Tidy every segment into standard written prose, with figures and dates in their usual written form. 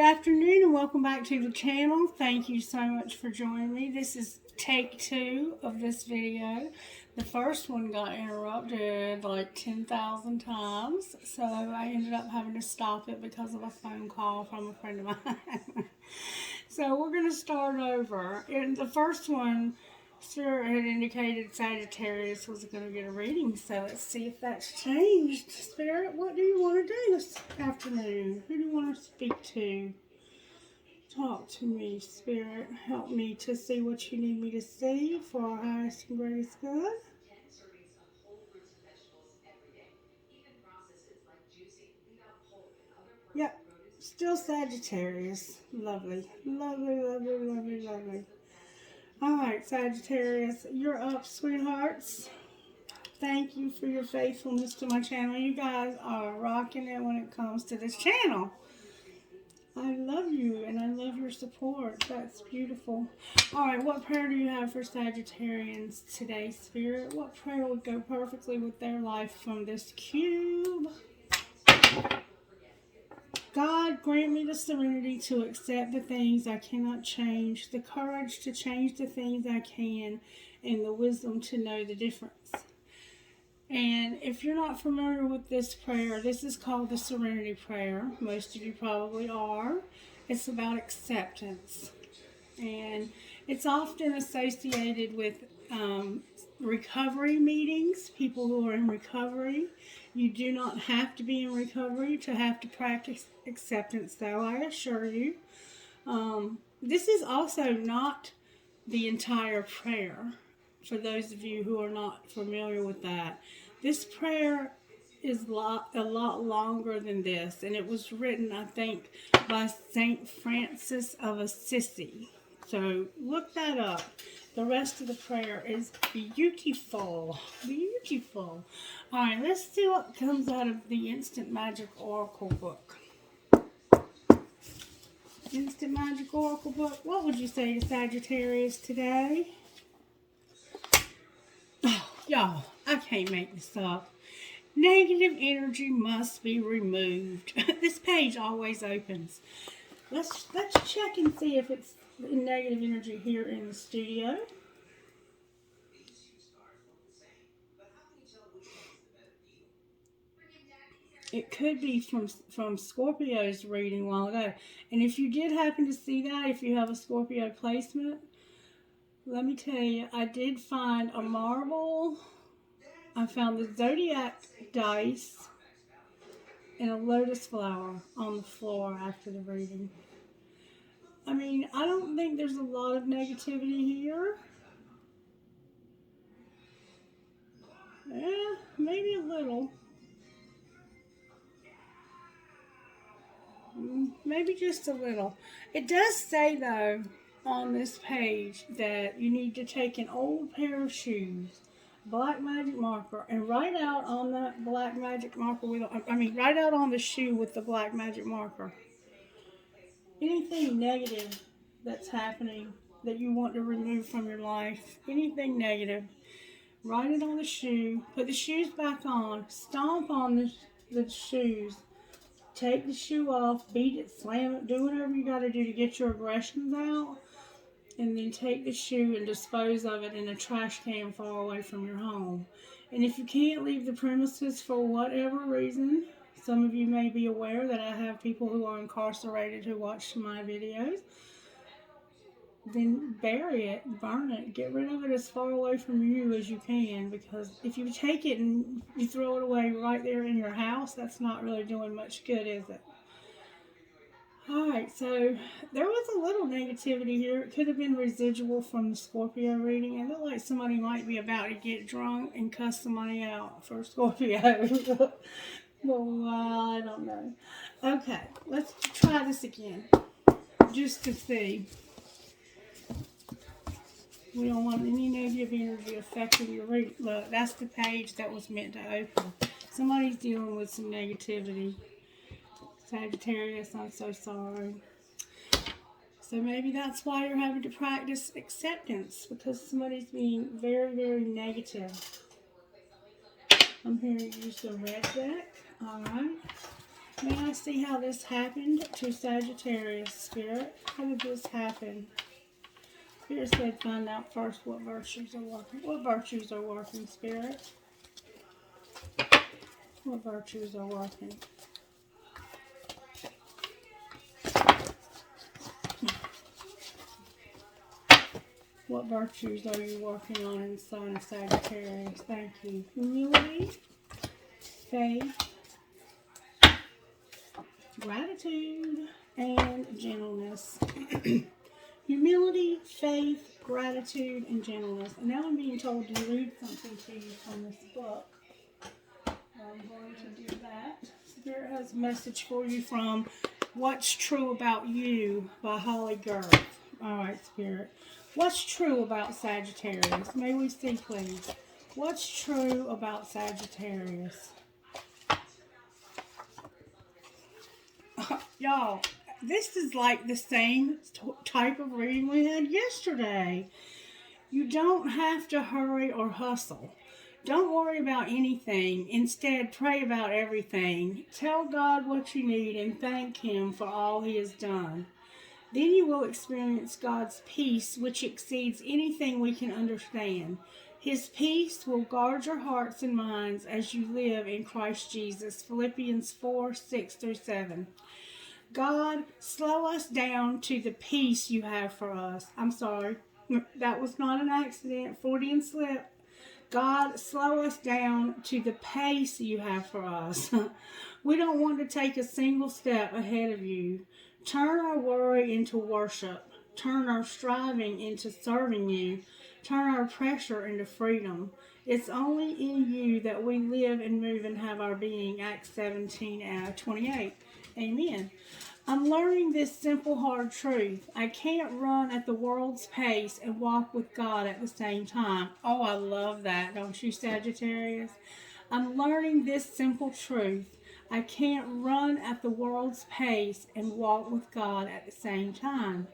afternoon and welcome back to the channel. Thank you so much for joining me. This is take 2 of this video. The first one got interrupted like 10,000 times, so I ended up having to stop it because of a phone call from a friend of mine. So we're going to start over. In the first one, Spirit had indicated Sagittarius was going to get a reading, so let's see if that's changed. Spirit, what do you want to do this afternoon? Who do you want to speak to? Talk to me, Spirit. Help me to see what you need me to see for our highest and greatest good. Yep, still Sagittarius. Lovely, lovely, lovely, lovely, lovely. Alright, Sagittarius, you're up, sweethearts. Thank you for your faithfulness to my channel. You guys are rocking it when it comes to this channel. I love you and I love your support. That's beautiful. Alright, what prayer do you have for Sagittarians today, Spirit? What prayer would go perfectly with their life from this cube? God, grant me the serenity to accept the things I cannot change, the courage to change the things I can, and the wisdom to know the difference. And if you're not familiar with this prayer, this is called the Serenity Prayer. Most of you probably are. It's about acceptance. And it's often associated with recovery meetings, people who are in recovery. You do not have to be in recovery to have to practice acceptance, though, I assure you. This is also not the entire prayer, for those of you who are not familiar with that. This prayer is a lot longer than this, and it was written, I think, by Saint Francis of Assisi. So look that up. The rest of the prayer is beautiful. Beautiful. Alright, let's see what comes out of the Instant Magic Oracle book. Instant Magic Oracle book. What would you say to Sagittarius today? Oh, y'all, I can't make this up. Negative energy must be removed. This page always opens. Let's check and see if it's negative energy here in the studio. It could be from Scorpio's reading a while ago. And if you did happen to see that, if you have a Scorpio placement, let me tell you, I did find a marble. I found the zodiac dice and a lotus flower on the floor after the reading. I mean, I don't think there's a lot of negativity here. Yeah, maybe a little. Maybe just a little. It does say, though, on this page that you need to take an old pair of shoes, black magic marker, and write out on that black magic marker write out on the shoe with the black magic marker anything negative that's happening that you want to remove from your life. Anything negative, write it on the shoe, put the shoes back on, stomp on the shoes, take the shoe off, beat it, slam it, do whatever you got to do to get your aggressions out, and then take the shoe and dispose of it in a trash can far away from your home. And if you can't leave the premises for whatever reason, some of you may be aware that I have people who are incarcerated who watch my videos, then bury it, burn it, get rid of it as far away from you as you can, because if you take it and you throw it away right there in your house, that's not really doing much good, is it? Alright, so there was a little negativity here. It could have been residual from the Scorpio reading. It looked like somebody might be about to get drunk and cuss somebody out for Scorpio. Well, I don't know. Okay, let's try this again, just to see. We don't want any negative energy affecting your reading. Look, that's the page that was meant to open. Somebody's dealing with some negativity. Sagittarius, I'm so sorry. So maybe that's why you're having to practice acceptance, because somebody's being very, very negative. I'm here to use the red deck. Alright. May I see how this happened to Sagittarius, Spirit? How did this happen? Spirit said find out first what virtues are working. What virtues are working, Spirit? What virtues are working? What virtues are you working on in the sign of Sagittarius? Thank you. Humility, faith, gratitude, and gentleness. Humility, faith, gratitude, and gentleness. And now I'm being told to read something to you from this book. I'm going to do that. Spirit has a message for you from What's True About You by Holly Girth. All right, Spirit. What's true about Sagittarius? May we see, please. What's true about Sagittarius? Y'all, this is like the same type of reading we had yesterday. You don't have to hurry or hustle. Don't worry about anything. Instead, pray about everything. Tell God what you need and thank Him for all He has done. Then you will experience God's peace, which exceeds anything we can understand. His peace will guard your hearts and minds as you live in Christ Jesus. Philippians 4:6-7. God, slow us down to the peace you have for us. I'm sorry. That was not an accident. Freudian slip. God, slow us down to the pace you have for us. We don't want to take a single step ahead of you. Turn our worry into worship. Turn our striving into serving you. Turn our pressure into freedom. It's only in you that we live and move and have our being. Acts 17:28. Amen. I'm learning this simple, hard truth. I can't run at the world's pace and walk with God at the same time. Oh, I love that, don't you, Sagittarius? I'm learning this simple truth. I can't run at the world's pace and walk with God at the same time.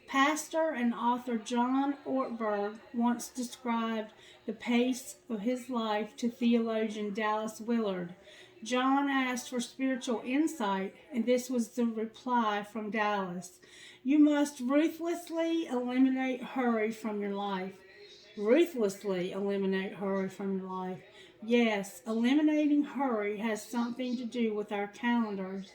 Pastor and author John Ortberg once described the pace of his life to theologian Dallas Willard. John asked for spiritual insight, and this was the reply from Dallas. You must ruthlessly eliminate hurry from your life. Ruthlessly eliminate hurry from your life. Yes, eliminating hurry has something to do with our calendars,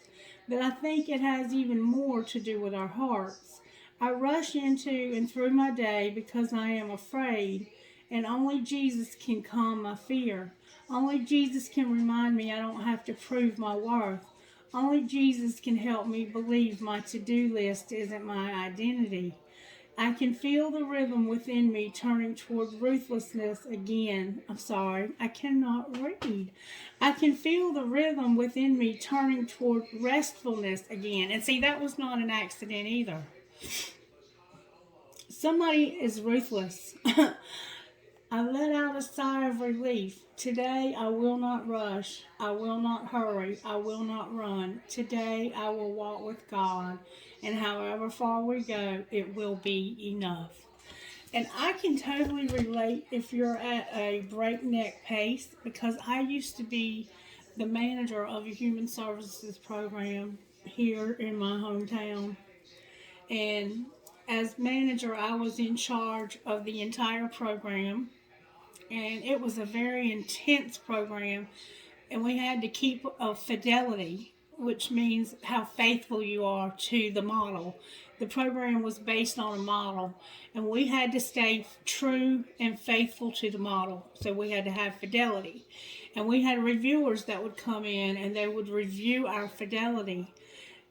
but I think it has even more to do with our hearts. I rush into and through my day because I am afraid, and only Jesus can calm my fear. Only Jesus can remind me I don't have to prove my worth. Only Jesus can help me believe my to-do list isn't my identity. I can feel the rhythm within me turning toward ruthlessness again. I'm sorry, I cannot read. I can feel the rhythm within me turning toward restfulness again. And see, that was not an accident either. Somebody is ruthless. I let out a sigh of relief. Today I will not rush. I will not hurry. I will not run. Today I will walk with God. And however far we go, it will be enough. And I can totally relate if you're at a breakneck pace because I used to be the manager of a human services program here in my hometown. And as manager, I was in charge of the entire program, and it was a very intense program, and we had to keep a fidelity, which means how faithful you are to the model. The program was based on a model, and we had to stay true and faithful to the model, so we had to have fidelity. And we had reviewers that would come in and they would review our fidelity.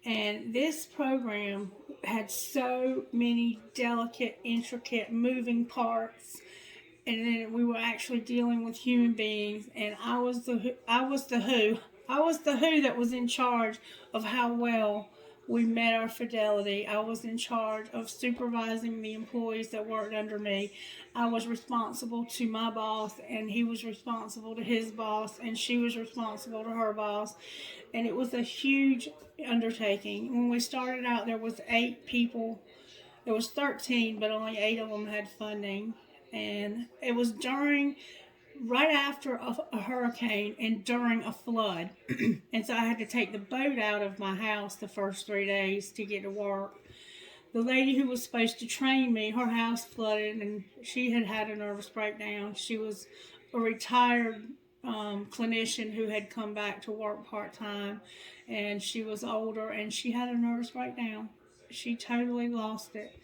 And this program had so many delicate, intricate, moving parts, and then we were actually dealing with human beings. And I was the who that was in charge of how well we met our fidelity. I was in charge of supervising the employees that worked under me. I was responsible to my boss, and he was responsible to his boss, and she was responsible to her boss. And it was a huge undertaking. When we started out, there was 8 people. There was 13, but only 8 of them had funding. And it was during right after a hurricane and during a flood. And so I had to take the boat out of my house the first 3 days to get to work. The lady who was supposed to train me, her house flooded and she had had a nervous breakdown. She was a retired clinician who had come back to work part time, and she was older and she had a nervous breakdown. She totally lost it.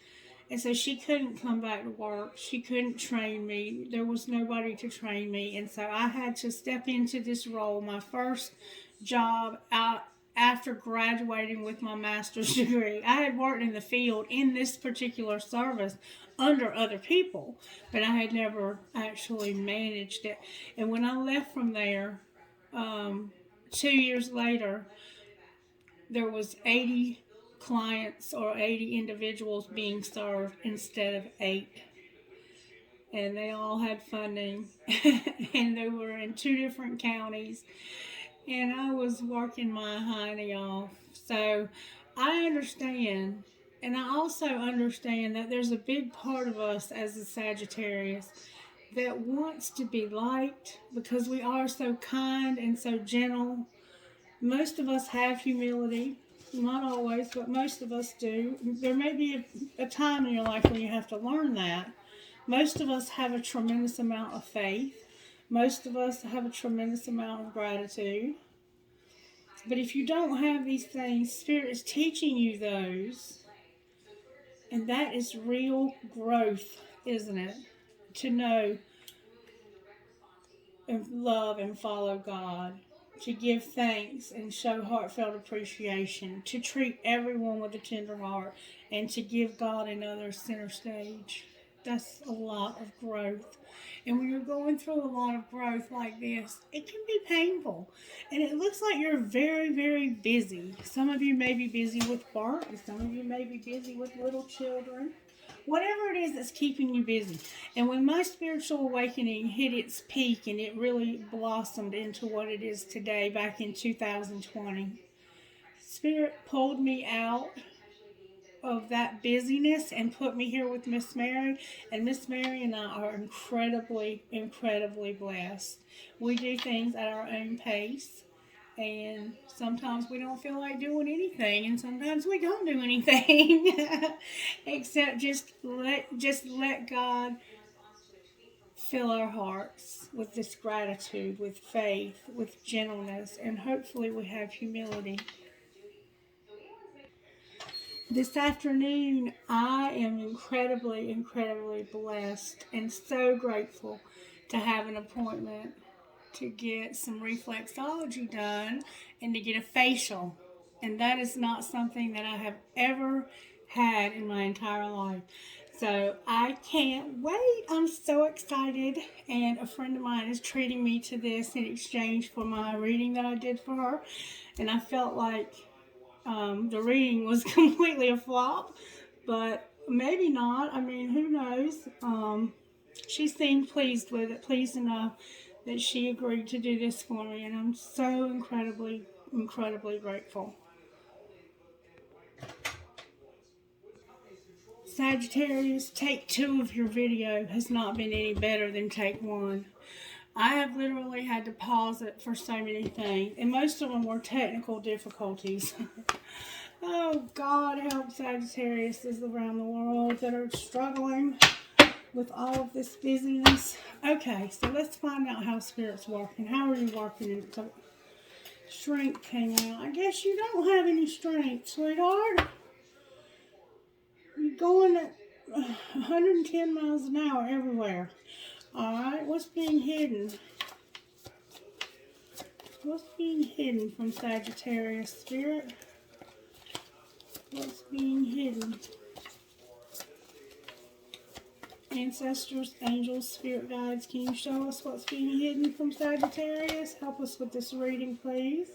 And so she couldn't come back to work. She couldn't train me. There was nobody to train me. And so I had to step into this role, my first job out after graduating with my master's degree. I had worked in the field in this particular service under other people, but I had never actually managed it. And when I left from there, 2 years later, there was 80 clients or 80 individuals being served instead of 8, and they all had funding and they were in 2 different counties, and I was working my hiney off. So I understand, and I also understand that there's a big part of us as a Sagittarius that wants to be liked because we are so kind and so gentle. Most of us have humility. Not always, but most of us do. There may be a time in your life when you have to learn that. Most of us have a tremendous amount of faith. Most of us have a tremendous amount of gratitude. But if you don't have these things, Spirit is teaching you those. And that is real growth, isn't it? To know and love and follow God, to give thanks and show heartfelt appreciation, to treat everyone with a tender heart, and to give God and others center stage. That's a lot of growth. And when you're going through a lot of growth like this, it can be painful. And it looks like you're very, very busy. Some of you may be busy with work, and some of you may be busy with little children. Whatever it is that's keeping you busy. And when my spiritual awakening hit its peak and it really blossomed into what it is today back in 2020, Spirit pulled me out of that busyness and put me here with Miss Mary. And Miss Mary and I are incredibly, incredibly blessed. We do things at our own pace. And sometimes we don't feel like doing anything, and sometimes we don't do anything, except just let God fill our hearts with this gratitude, with faith, with gentleness, and hopefully we have humility. This afternoon, I am incredibly, incredibly blessed and so grateful to have an appointment to get some reflexology done and to get a facial. And that is not something that I have ever had in my entire life. So I can't wait. I'm so excited. And a friend of mine is treating me to this in exchange for my reading that I did for her. And I felt like the reading was completely a flop, but maybe not. I mean, who knows? She seemed pleased with it, pleased enough that she agreed to do this for me, and I'm so incredibly, incredibly grateful. Sagittarius, take 2 of your video has not been any better than take 1. I have literally had to pause it for so many things, and most of them were technical difficulties. Oh, God help Sagittarius around the world that are struggling with all of this busyness. Okay, so let's find out how Spirit's working. How are you working? Strength came out. I guess you don't have any strength, sweetheart. You're going at 110 miles an hour everywhere. Alright, what's being hidden? What's being hidden from Sagittarius, Spirit? What's being hidden? Ancestors, angels, spirit guides, can you show us what's being hidden from Sagittarius? Help us with this reading, please.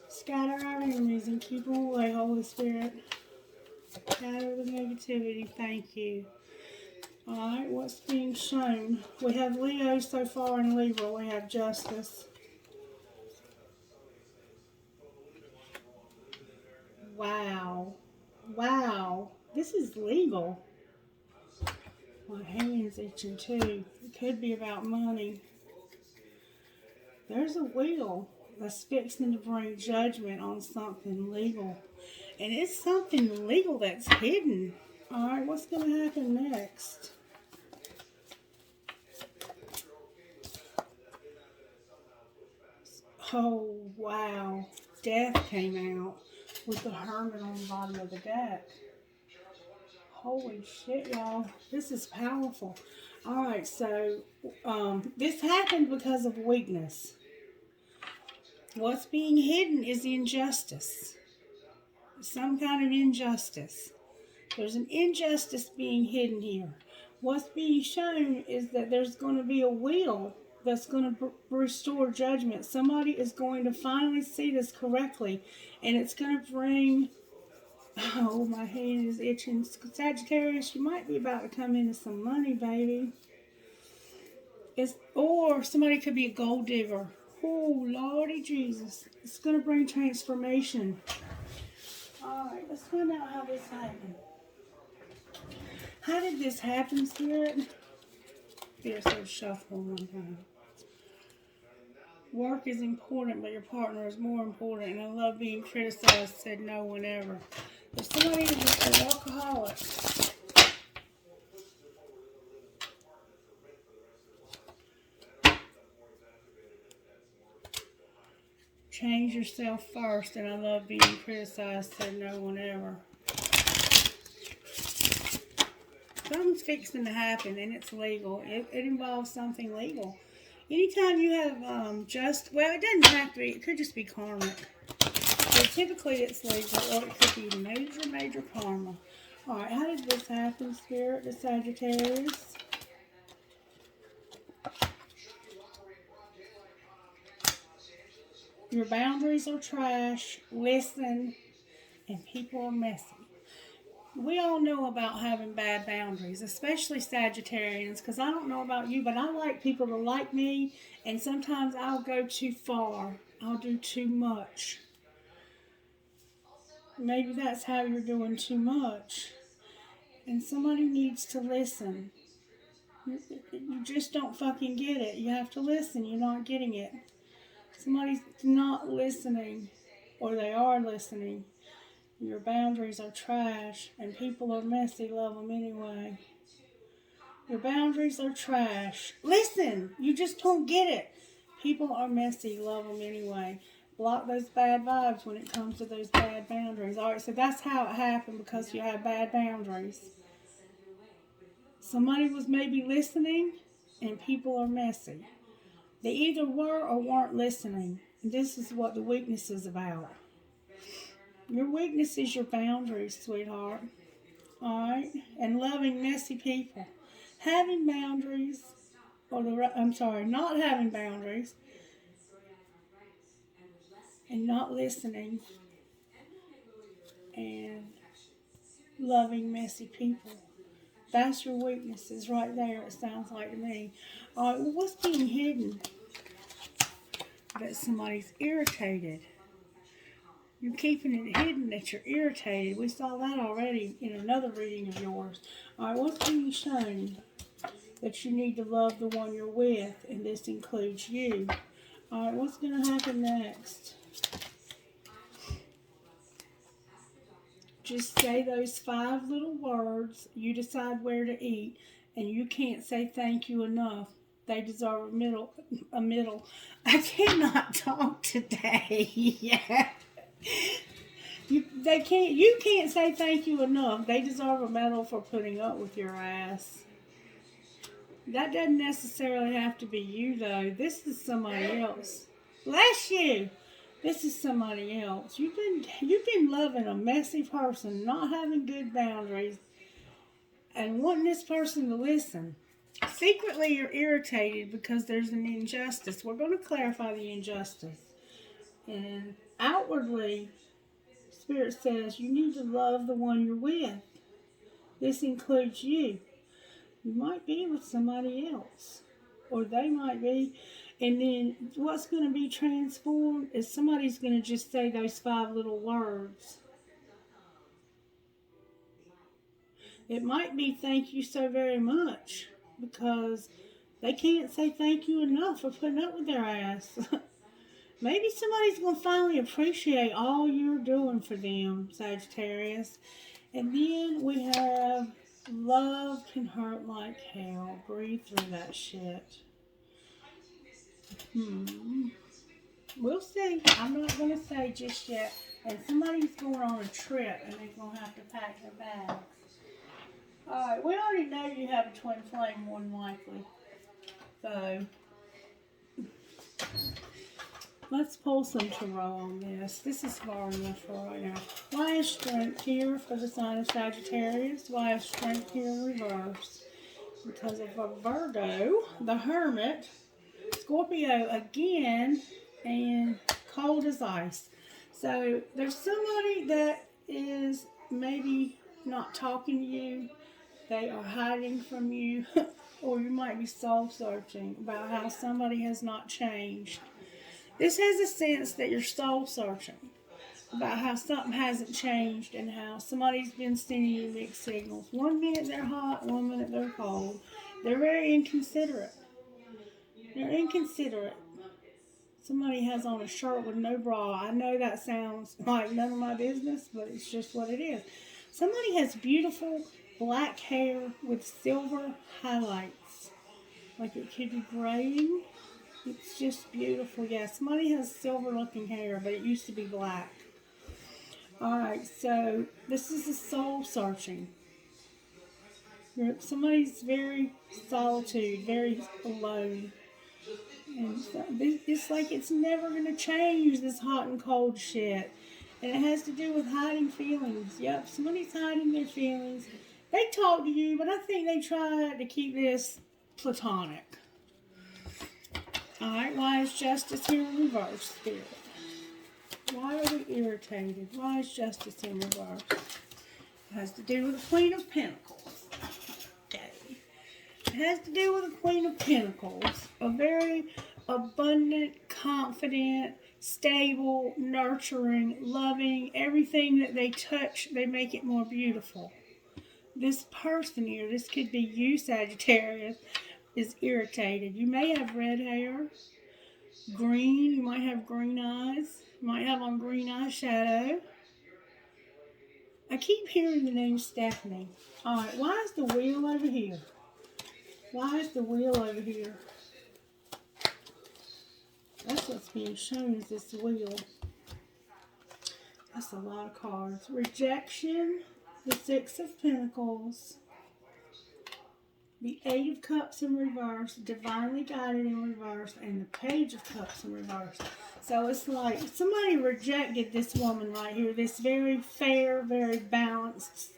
Scatter our enemies and keep them away, Holy Spirit. Scatter the negativity, thank you. Alright, what's being shown? We have Leo so far in Libra. We have Justice. Wow. Wow. This is legal. My hand's itching too. It could be about money. There's a wheel that's fixing to bring judgment on something legal. And it's something legal that's hidden. Alright, what's going to happen next? Oh, wow. Death came out with the Hermit on the bottom of the deck. Holy shit, y'all. This is powerful. Alright, so this happened because of weakness. What's being hidden is injustice. Some kind of injustice. There's an injustice being hidden here. What's being shown is that there's going to be a wheel that's going to restore judgment. Somebody is going to finally see this correctly, and it's going to bring... Oh, my hand is itching. Sagittarius, you might be about to come into some money, baby. Or somebody could be a gold digger. Oh, Lordy Jesus. It's going to bring transformation. Alright, let's find out how this happened. How did this happen, Spirit? Spirit said shuffle one time. Work is important, but your partner is more important. And I love being criticized, said no one ever. If somebody is an workaholic, change yourself first, and I love being criticized, said no one ever. Something's fixing to happen, and it's legal. It involves something legal. Anytime you have well, it doesn't have to be. It could just be karmic. But typically it's legal, or it could be major, major karma. Alright, how did this happen, Spirit, to Sagittarius? Your boundaries are trash, listen, and people are messy. We all know about having bad boundaries, especially Sagittarians, because I don't know about you, but I like people to like me, and sometimes I'll go too far. I'll do too much. Maybe that's how you're doing too much. And somebody needs to listen. You just don't fucking get it. You have to listen. You're not getting it. Somebody's not listening, or they are listening. Your boundaries are trash, and people are messy. Love them anyway. Your boundaries are trash. Listen! You just don't get it. People are messy. Love them anyway. Block those bad vibes when it comes to those bad boundaries. Alright, so that's how it happened, because you have bad boundaries. Somebody was maybe listening, and people are messy. They either were or weren't listening. And this is what the weakness is about. Your weakness is your boundaries, sweetheart. Alright? And loving messy people. Having boundaries, not having boundaries, and not listening, and loving messy people. That's your weaknesses right there, it sounds like to me. Alright, well, what's being hidden? That somebody's irritated. You're keeping it hidden that you're irritated. We saw that already in another reading of yours. Alright, what's being shown? That you need to love the one you're with, and this includes you. Alright, what's going to happen next? Just say those 5 little words. You decide where to eat, and you can't say thank you enough. They deserve a middle. I cannot talk today. Yeah. You can't say thank you enough. They deserve a medal for putting up with your ass. That doesn't necessarily have to be you, though. This is somebody else. Bless you. This is somebody else. You've been loving a messy person, not having good boundaries, and wanting this person to listen. Secretly, you're irritated because there's an injustice. We're going to clarify the injustice. And outwardly, Spirit says you need to love the one you're with. This includes you. You might be with somebody else, or they might be. And then what's going to be transformed is somebody's going to just say those 5 little words. It might be thank you so very much because they can't say thank you enough for putting up with their ass. Maybe somebody's going to finally appreciate all you're doing for them, Sagittarius. And then we have love can hurt like hell. Breathe through that shit. Hmm. We'll see. I'm not going to say just yet. And somebody's going on a trip and they're going to have to pack their bags. Alright, we already know you have a twin flame more than likely. So, let's pull some tarot on this. This is far enough for right now. Why is strength here for the sign of Sagittarius? Why is strength here in reverse? Because of a Virgo, the Hermit, Scorpio again, and cold as ice. So there's somebody that is maybe not talking to you. They are hiding from you. Or you might be soul searching about how somebody has not changed. This has a sense that you're soul searching about how something hasn't changed and how somebody's been sending you mixed signals. 1 minute they're hot, 1 minute they're cold. They're very inconsiderate. They're inconsiderate. Somebody has on a shirt with no bra. I know that sounds like none of my business, but it's just what it is. Somebody has beautiful black hair with silver highlights. Like it could be graying. It's just beautiful. Yeah, somebody has silver looking hair, but it used to be black. Alright, so this is a soul searching. Somebody's very solitude, very alone. And so it's like it's never going to change, this hot and cold shit. And it has to do with hiding feelings. Yep, somebody's hiding their feelings. They talk to you, but I think they try to keep this platonic. Alright, why is justice here in reverse, Spirit? Why are we irritated? Why is justice in reverse? It has to do with the Queen of Pentacles. Okay. It has to do with the Queen of Pentacles. A very abundant, confident, stable, nurturing, loving. Everything that they touch, they make it more beautiful. This person here, this could be you, Sagittarius, is irritated. You may have red hair, green, you might have green eyes, you might have on green eyeshadow. I keep hearing the name Stephanie. Alright, why is the wheel over here? Why is the wheel over here? That's what's being shown is this wheel. That's a lot of cards. Rejection, the Six of Pentacles, the Eight of Cups in reverse, Divinely Guided in reverse, and the Page of Cups in reverse. So it's like somebody rejected this woman right here, this very fair, very balanced.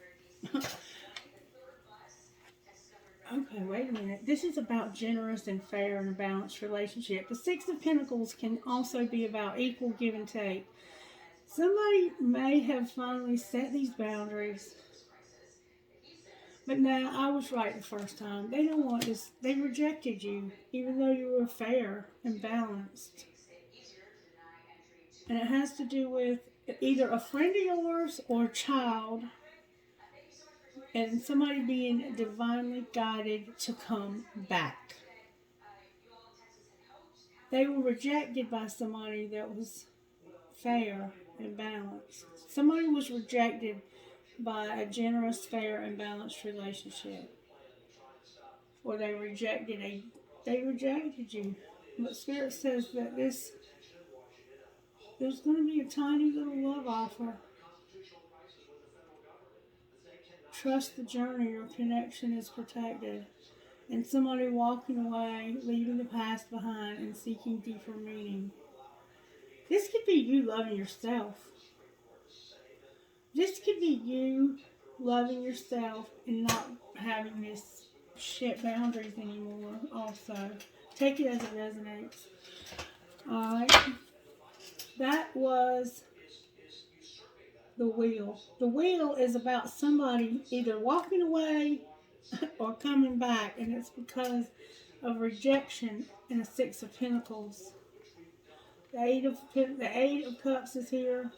Okay, wait a minute. This is about generous and fair and a balanced relationship. The Six of Pentacles can also be about equal give and take. Somebody may have finally set these boundaries. But now, I was right the first time. They don't want this. They rejected you, even though you were fair and balanced. And it has to do with either a friend of yours or a child. And somebody being divinely guided to come back. They were rejected by somebody that was fair and balanced. Somebody was rejected by a generous, fair, and balanced relationship. Or they rejected you. But Spirit says that there's going to be a tiny little love offer. Trust the journey, your connection is protected. And somebody walking away, leaving the past behind and seeking deeper meaning. This could be you loving yourself. This could be you loving yourself and not having this shit boundaries anymore also. Take it as it resonates. Alright. That was the wheel. The wheel is about somebody either walking away or coming back, and it's because of rejection in the Six of Pentacles. The Eight of Cups is here.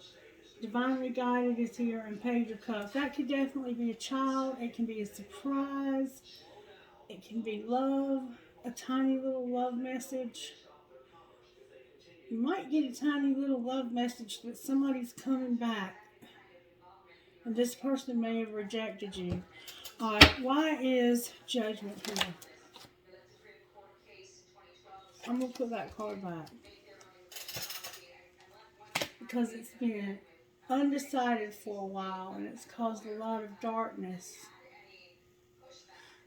Divinely guided is here, and Page of Cups. That could definitely be a child. It can be a surprise. It can be love, a tiny little love message. You might get a tiny little love message that somebody's coming back. And this person may have rejected you. Alright, why is Judgment here? I'm going to put that card back. Because it's been undecided for a while and it's caused a lot of darkness.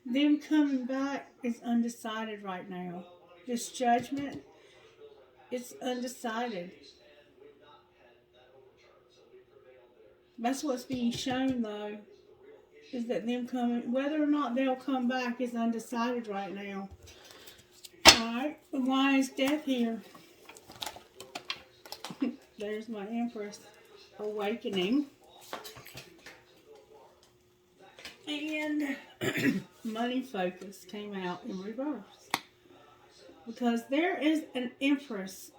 Them coming back is undecided right now. This Judgment, it's undecided. That's what's being shown though, is that them coming, whether or not they'll come back is undecided right now. Alright, and why is Death here? There's my Empress. Awakening. And Money Focus came out in reverse. Because there is an Empress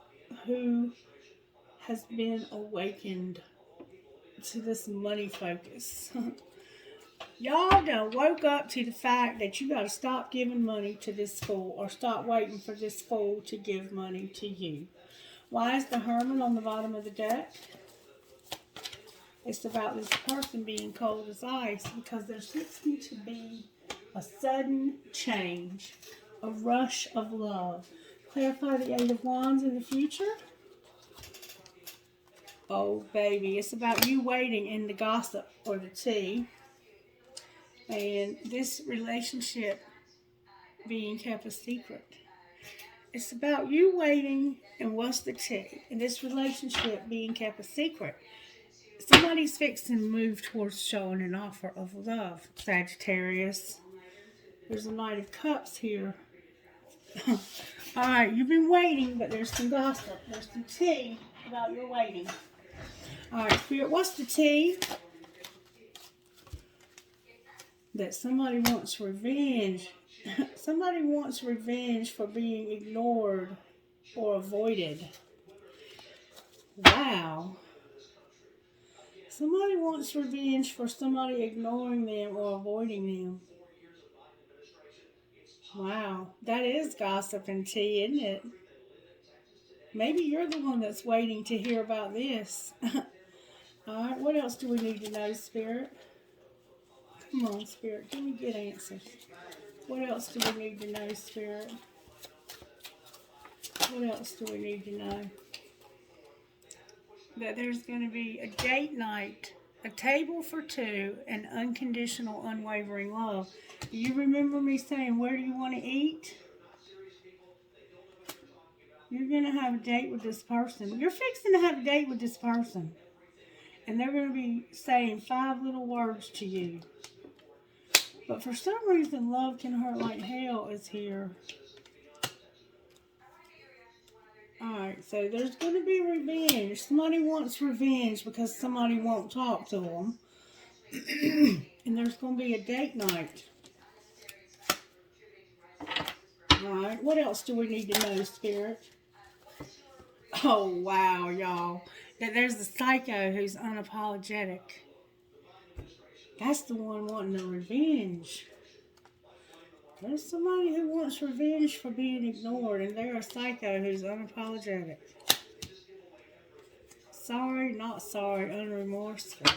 who has been awakened to this money focus. Y'all done woke up to the fact that you got to stop giving money to this fool or stop waiting for this fool to give money to you. Why is the Hermit on the bottom of the deck? It's about this person being cold as ice because there's fixing to be a sudden change, a rush of love. Clarify the Eight of Wands in the future. Oh, baby, it's about you waiting in the gossip or the tea. And this relationship being kept a secret. It's about you waiting and what's the tea. And this relationship being kept a secret. Somebody's fixing to move towards showing an offer of love, Sagittarius. There's a Knight of Cups here. Alright, you've been waiting, but there's some gossip. There's some tea about your waiting. Alright, Spirit, what's the tea? That somebody wants revenge. Somebody wants revenge for being ignored or avoided. Wow. Somebody wants revenge for somebody ignoring them or avoiding them. Wow. That is gossip and tea, isn't it? Maybe you're the one that's waiting to hear about this. Alright, what else do we need to know, Spirit? Come on, Spirit, give me good answers. What else do we need to know, Spirit? What else do we need to know? That there's going to be a date night, a table for two, and unconditional, unwavering love. Do you remember me saying, where do you want to eat? You're going to have a date with this person. You're fixing to have a date with this person. And they're going to be saying 5 little words to you. But for some reason, love can hurt like hell is here. Alright, so there's going to be revenge. Somebody wants revenge because somebody won't talk to them. And there's going to be a date night. Alright, what else do we need to know, Spirit? Oh, wow, y'all. That there's a psycho who's unapologetic. That's the one wanting the revenge. There's somebody who wants revenge for being ignored, and they're a psycho who's unapologetic. Sorry, not sorry, unremorseful.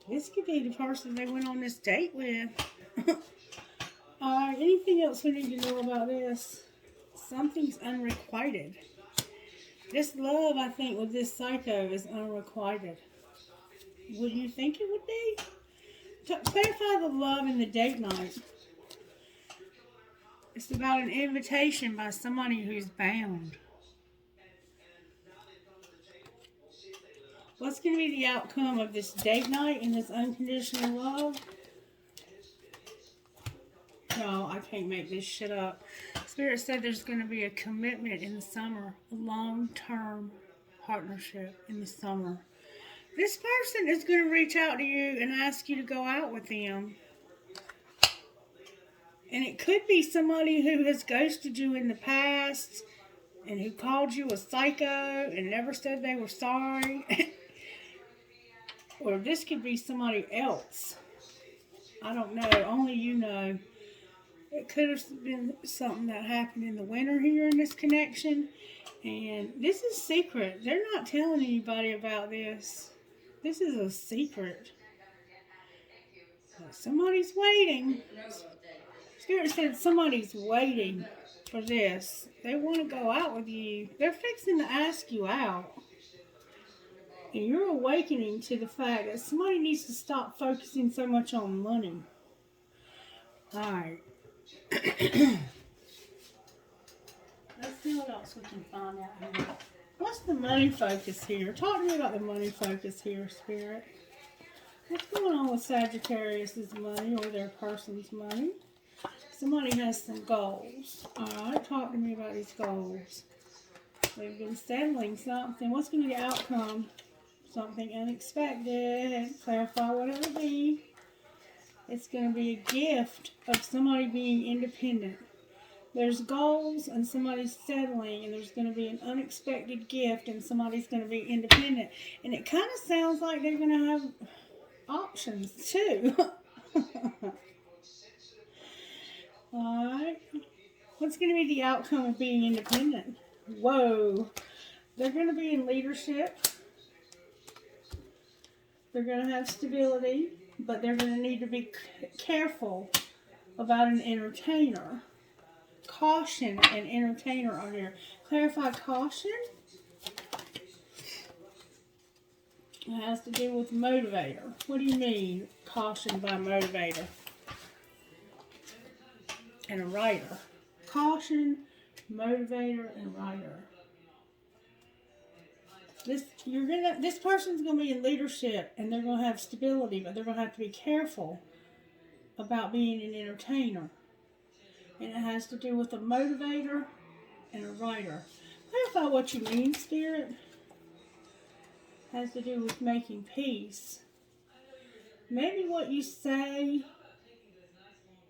This could be the person they went on this date with. Alright, anything else we need to know about this? Something's unrequited. This love, I think, with this psycho is unrequited. Would you think it would be? Clarify the love in the date night. It's about an invitation by somebody who's bound. What's going to be the outcome of this date night and this unconditional love? No, I can't make this shit up. Spirit said there's going to be a commitment in the summer. A long-term partnership in the summer. This person is going to reach out to you and ask you to go out with them. And it could be somebody who has ghosted you in the past and who called you a psycho and never said they were sorry. Or this could be somebody else. I don't know. Only you know. It could have been something that happened in the winter here in this connection. And this is secret. They're not telling anybody about this. This is a secret. Somebody's waiting. Spirit said somebody's waiting for this. They want to go out with you. They're fixing to ask you out. And you're awakening to the fact that somebody needs to stop focusing so much on money. Alright. Let's see what else we can find out here. What's the money focus here? Talk to me about the money focus here, Spirit. What's going on with Sagittarius' money or their person's money? Somebody has some goals. Alright, talk to me about these goals. They've been settling something. What's going to be the outcome? Something unexpected. Clarify what it will be. It's going to be a gift of somebody being independent. There's goals and somebody's settling, and there's going to be an unexpected gift and somebody's going to be independent. And it kind of sounds like they're going to have options too. Alright. What's going to be the outcome of being independent? Whoa. They're going to be in leadership. They're going to have stability, but they're going to need to be careful about an entertainer. Caution and entertainer are here. Clarify caution. It has to do with motivator. What do you mean, caution by motivator? And a writer. Caution, motivator, and writer. This person's gonna be in leadership and they're gonna have stability, but they're gonna have to be careful about being an entertainer. And it has to do with a motivator and a writer. Clarify what you mean, Spirit. It has to do with making peace. Maybe what you say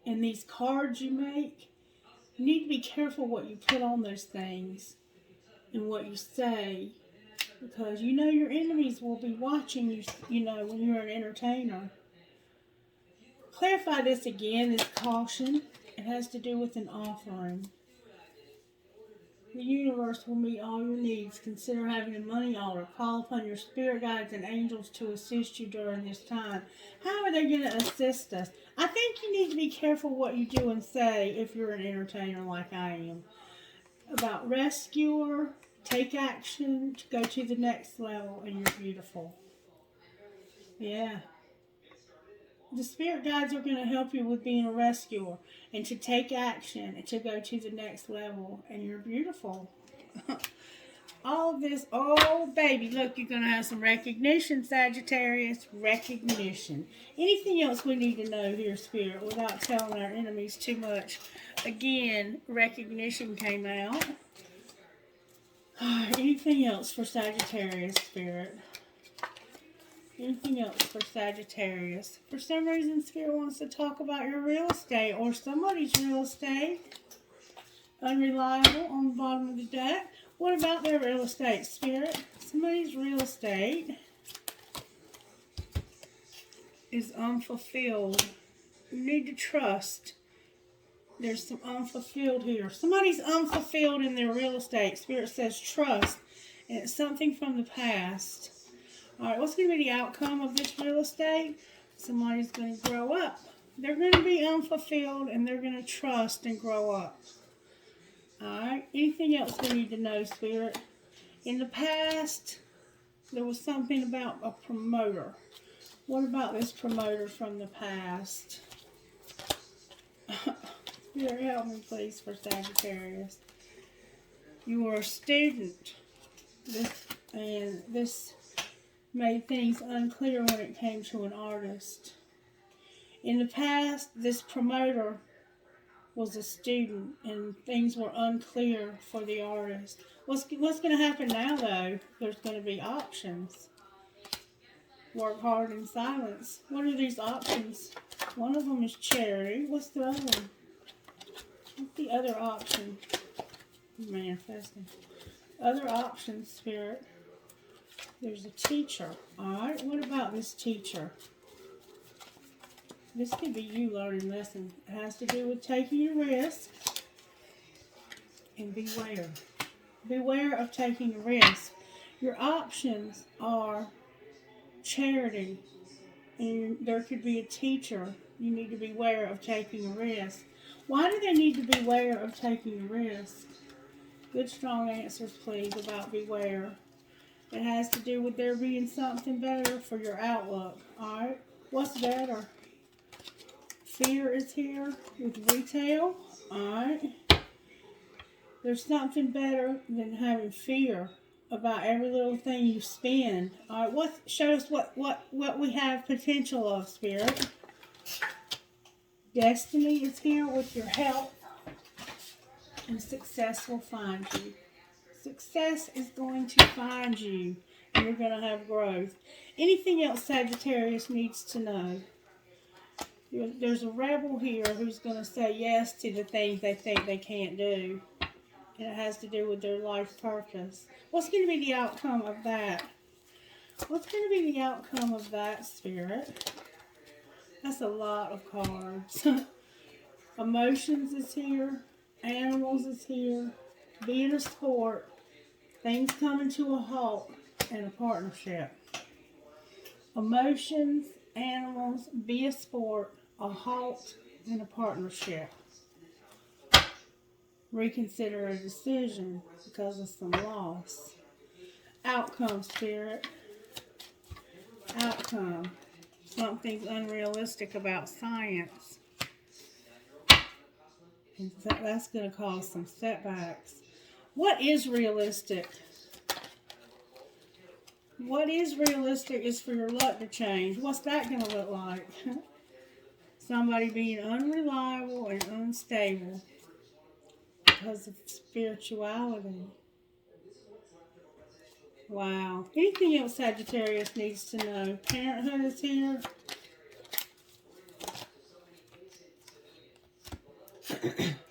and these cards you make, you need to be careful what you put on those things and what you say, because you know your enemies will be watching you, you know, when you're an entertainer. Clarify this again, this caution. It has to do with an offering. The universe will meet all your needs. Consider having a money altar. Call upon your spirit guides and angels to assist you during this time. How are they going to assist us? I think you need to be careful what you do and say if you're an entertainer like I am. About rescuer, take action, to go to the next level, and you're beautiful. Yeah. The spirit guides are going to help you with being a rescuer and to take action and to go to the next level, and you're beautiful. All of this, oh baby, look, you're going to have some recognition, Sagittarius, recognition. Anything else we need to know here, Spirit, without telling our enemies too much? Again, recognition came out. Anything else for Sagittarius, Spirit? Anything else for Sagittarius? For some reason, Spirit wants to talk about your real estate or somebody's real estate. Unreliable on the bottom of the deck. What about their real estate, Spirit? Somebody's real estate is unfulfilled. You need to trust. There's some unfulfilled here. Somebody's unfulfilled in their real estate. Spirit says trust. And it's something from the past. Alright, what's going to be the outcome of this real estate? Somebody's going to grow up. They're going to be unfulfilled and they're going to trust and grow up. Alright, anything else we need to know, Spirit? In the past, there was something about a promoter. What about this promoter from the past? Spirit, help me please for Sagittarius. You were a student. This made things unclear when it came to an artist. In the past, this promoter was a student and things were unclear for the artist. What's going to happen now, though? There's going to be options. Work hard in silence. What are these options? One of them is charity. What's the other one? What's the other option? Manifesting. Other options, Spirit. There's a teacher. Alright, what about this teacher? This could be you learning lessons. It has to do with taking a risk and beware. Beware of taking a risk. Your options are charity, and there could be a teacher. You need to beware of taking a risk. Why do they need to beware of taking a risk? Good, strong answers, please, about beware. It has to do with there being something better for your outlook. Alright? What's better? Fear is here with retail. Alright? There's something better than having fear about every little thing you spend. Alright, show us what we have potential of, Spirit. Destiny is here with your health. And success will find you. Success is going to find you. And you're going to have growth. Anything else Sagittarius needs to know? There's a rebel here who's going to say yes to the things they think they can't do. And it has to do with their life purpose. What's going to be the outcome of that? What's going to be the outcome of that, Spirit? That's a lot of cards. Emotions is here. Animals is here. Being a sport. Things coming to a halt. And a partnership. Emotions, animals, be a sport, a halt, and a partnership. Reconsider a decision because of some loss. Outcome, Spirit. Outcome. Something's unrealistic about science. And that's going to cause some setbacks. What is realistic? What is realistic is for your luck to change. What's that going to look like? Somebody being unreliable and unstable because of spirituality. Wow. Anything else Sagittarius needs to know? Parenthood is here.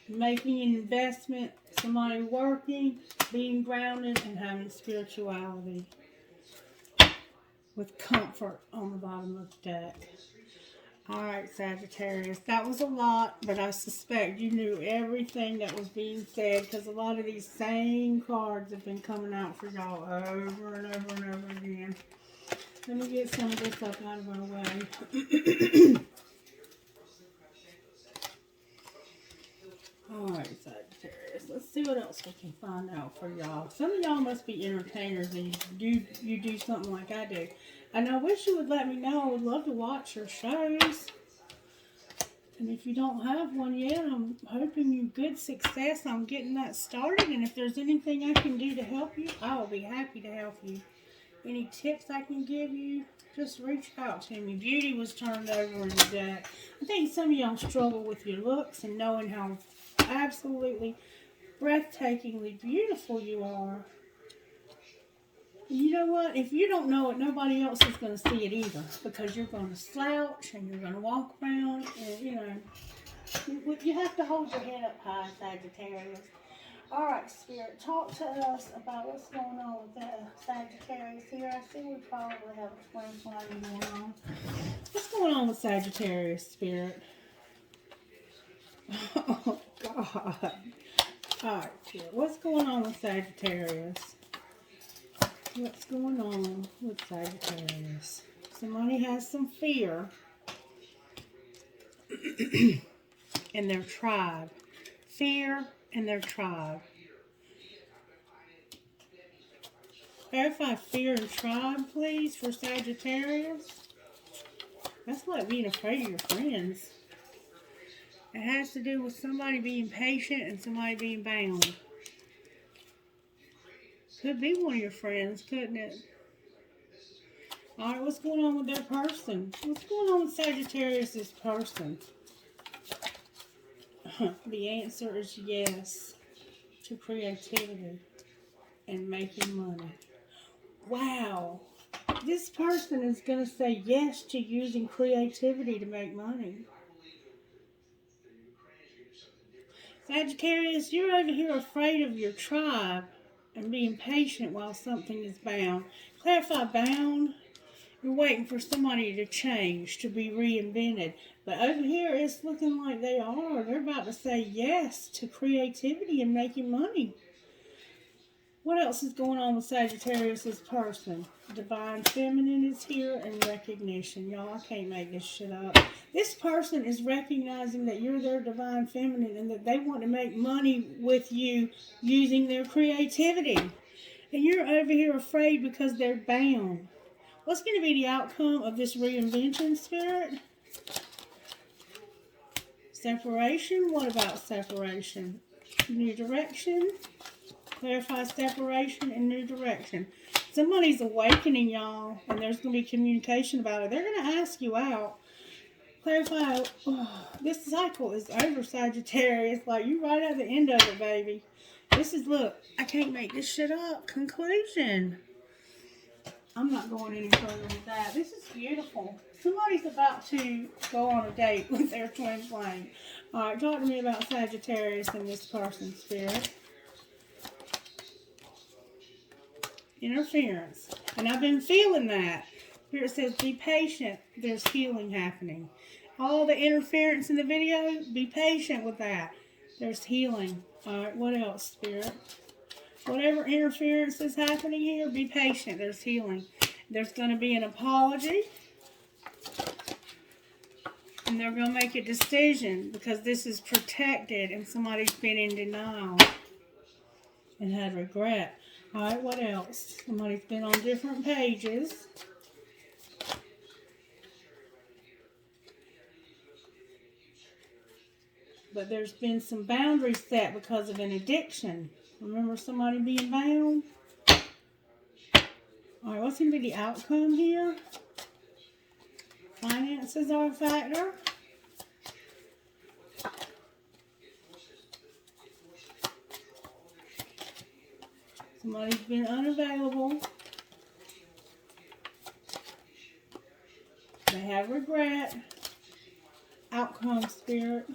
Making an investment, somebody working, being grounded, and having spirituality. With comfort on the bottom of the deck. Alright, Sagittarius. That was a lot, but I suspect you knew everything that was being said because a lot of these same cards have been coming out for y'all over and over and over again. Let me get some of this up out of our way. Alright, Sagittarius. Let's see what else we can find out for y'all. Some of y'all must be entertainers and you do something like I do. And I wish you would let me know. I would love to watch your shows. And if you don't have one yet, I'm hoping you good success on getting that started. And if there's anything I can do to help you, I will be happy to help you. Any tips I can give you, just reach out to me. Beauty was turned over in the deck. I think some of y'all struggle with your looks and knowing how absolutely breathtakingly beautiful you are. You know what? If you don't know it, nobody else is going to see it either. Because you're going to slouch and you're going to walk around and, you have to hold your head up high, Sagittarius. Alright, Spirit, talk to us about what's going on with the Sagittarius here. I see we probably have a twin flame going on. What's going on with Sagittarius, Spirit? Oh, God. Alright, Spirit, what's going on with Sagittarius? What's going on with Sagittarius? Somebody has some fear in their tribe. Fear in their tribe. Verify fear and tribe, please, for Sagittarius. That's like being afraid of your friends. It has to do with somebody being patient and somebody being bound. Could be one of your friends, couldn't it? Alright, what's going on with their person? What's going on with Sagittarius' person? The answer is yes to creativity and making money. Wow. This person is going to say yes to using creativity to make money. Sagittarius, you're over here afraid of your tribe and being patient while something is bound. Clarify bound. You're waiting for somebody to change, to be reinvented. But over here, it's looking like they are. They're about to say yes to creativity and making money. What else is going on with Sagittarius' person? Divine Feminine is here and recognition. Y'all, I can't make this shit up. This person is recognizing that you're their Divine Feminine and that they want to make money with you using their creativity. And you're over here afraid because they're bound. What's going to be the outcome of this reinvention, Spirit? Separation? What about separation? New direction? Clarify separation and new direction. Somebody's awakening, y'all, and there's going to be communication about it. They're going to ask you out. Clarify, this cycle is over, Sagittarius. Like, you right at the end of it, baby. This is, look, I can't make this shit up. Conclusion. I'm not going any further with that. This is beautiful. Somebody's about to go on a date with their twin flame. All right, talk to me about Sagittarius and this person's, Spirit. Interference. And I've been feeling that. Here it says, be patient. There's healing happening. All the interference in the video, be patient with that. There's healing. All right, what else, Spirit? Whatever interference is happening here, be patient. There's healing. There's going to be an apology. And they're going to make a decision because this is protected and somebody's been in denial and had regret. All right, what else? Somebody's been on different pages. But there's been some boundaries set because of an addiction. Remember somebody being bound? All right, what's going to be the outcome here? Finances are a factor. Somebody's been unavailable. They have regret. Outcome, Spirit.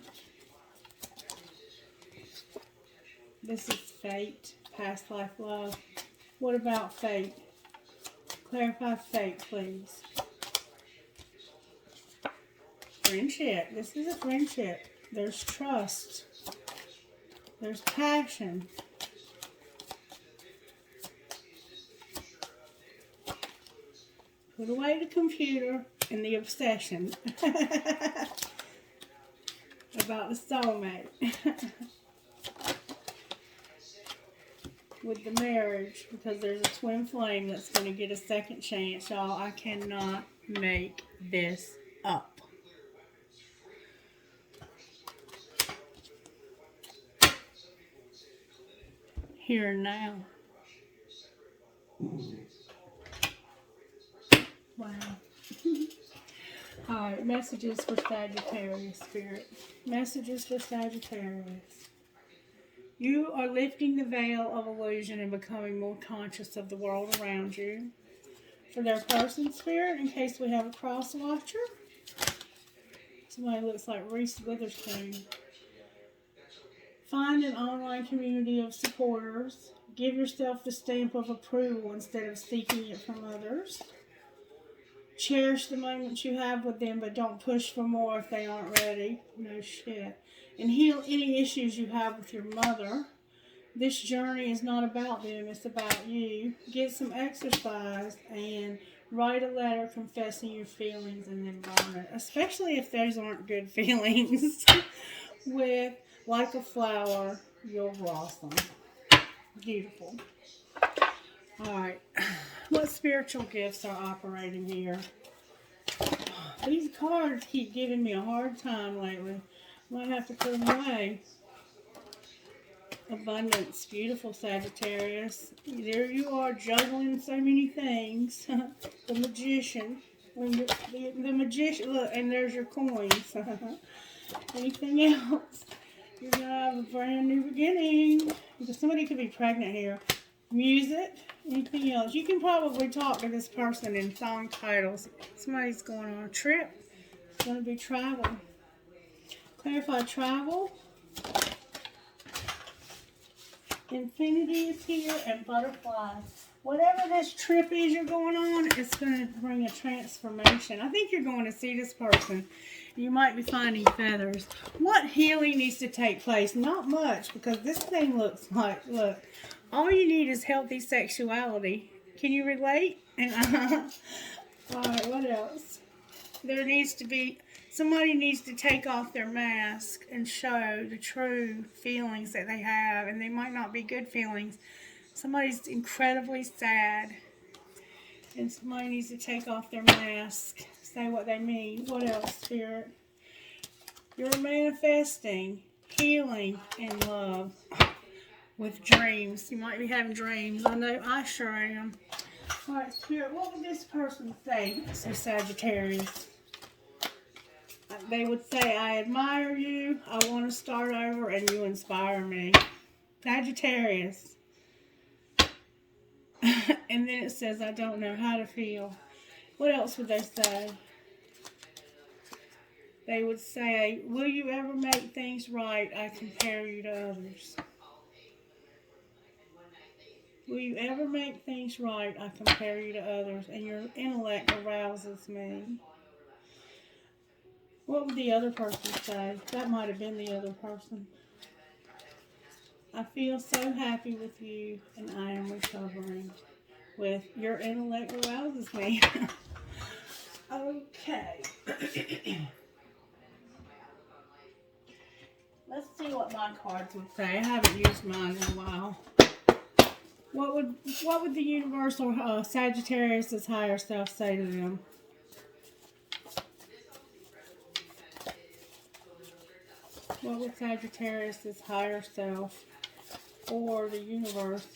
This is fate. Past life love. What about fate? Clarify fate, please. Friendship. This is a friendship. There's trust. There's passion. Put away the computer and the obsession about the soulmate. With the marriage, because there's a twin flame that's going to get a second chance, y'all. I cannot make this up. Here and now. Wow. Alright, messages for Sagittarius, Spirit. Messages for Sagittarius. You are lifting the veil of illusion and becoming more conscious of the world around you. For their person, Spirit, in case we have a cross watcher. Somebody looks like Reese Witherspoon. Find an online community of supporters. Give yourself the stamp of approval instead of seeking it from others. Cherish the moments you have with them, but don't push for more if they aren't ready. No shit. And heal any issues you have with your mother. This journey is not about them, it's about you. Get some exercise and write a letter confessing your feelings and then burn it. Especially if those aren't good feelings. With, like a flower, you'll blossom. Beautiful. Alright. What spiritual gifts are operating here? These cards keep giving me a hard time lately. Might have to put them away. Abundance. Beautiful, Sagittarius. There you are, juggling so many things. The magician. The magician. Look, and there's your coins. Anything else? You're going to have a brand new beginning. Somebody could be pregnant here. Music. Anything else? You can probably talk to this person in song titles. Somebody's going on a trip. It's going to be travel. Clarify travel. Infinity is here and butterflies. Whatever this trip is you're going on, it's going to bring a transformation. I think you're going to see this person. You might be finding feathers. What healing needs to take place? Not much, because this thing looks like, look, all you need is healthy sexuality. Can you relate? And all right, what else? There needs to be, somebody needs to take off their mask and show the true feelings that they have, and they might not be good feelings. Somebody's incredibly sad, and somebody needs to take off their mask, say what they mean. What else, Spirit? You're manifesting healing and love with dreams. You might be having dreams. I know I sure am. All right, Spirit, what would this person say? So Sagittarius. They would say, I admire you, I want to start over, and you inspire me. Sagittarius. And then it says, I don't know how to feel. What else would they say? They would say, will you ever make things right? I compare you to others. Will you ever make things right? I compare you to others, and your intellect arouses me. What would the other person say? That might have been the other person. I feel so happy with you, and I am recovering. With your intellect arouses me. Okay. Let's see what my cards would say. I haven't used mine in a while. What would the universe or Sagittarius' higher self say to them? What would Sagittarius' higher self or the universe,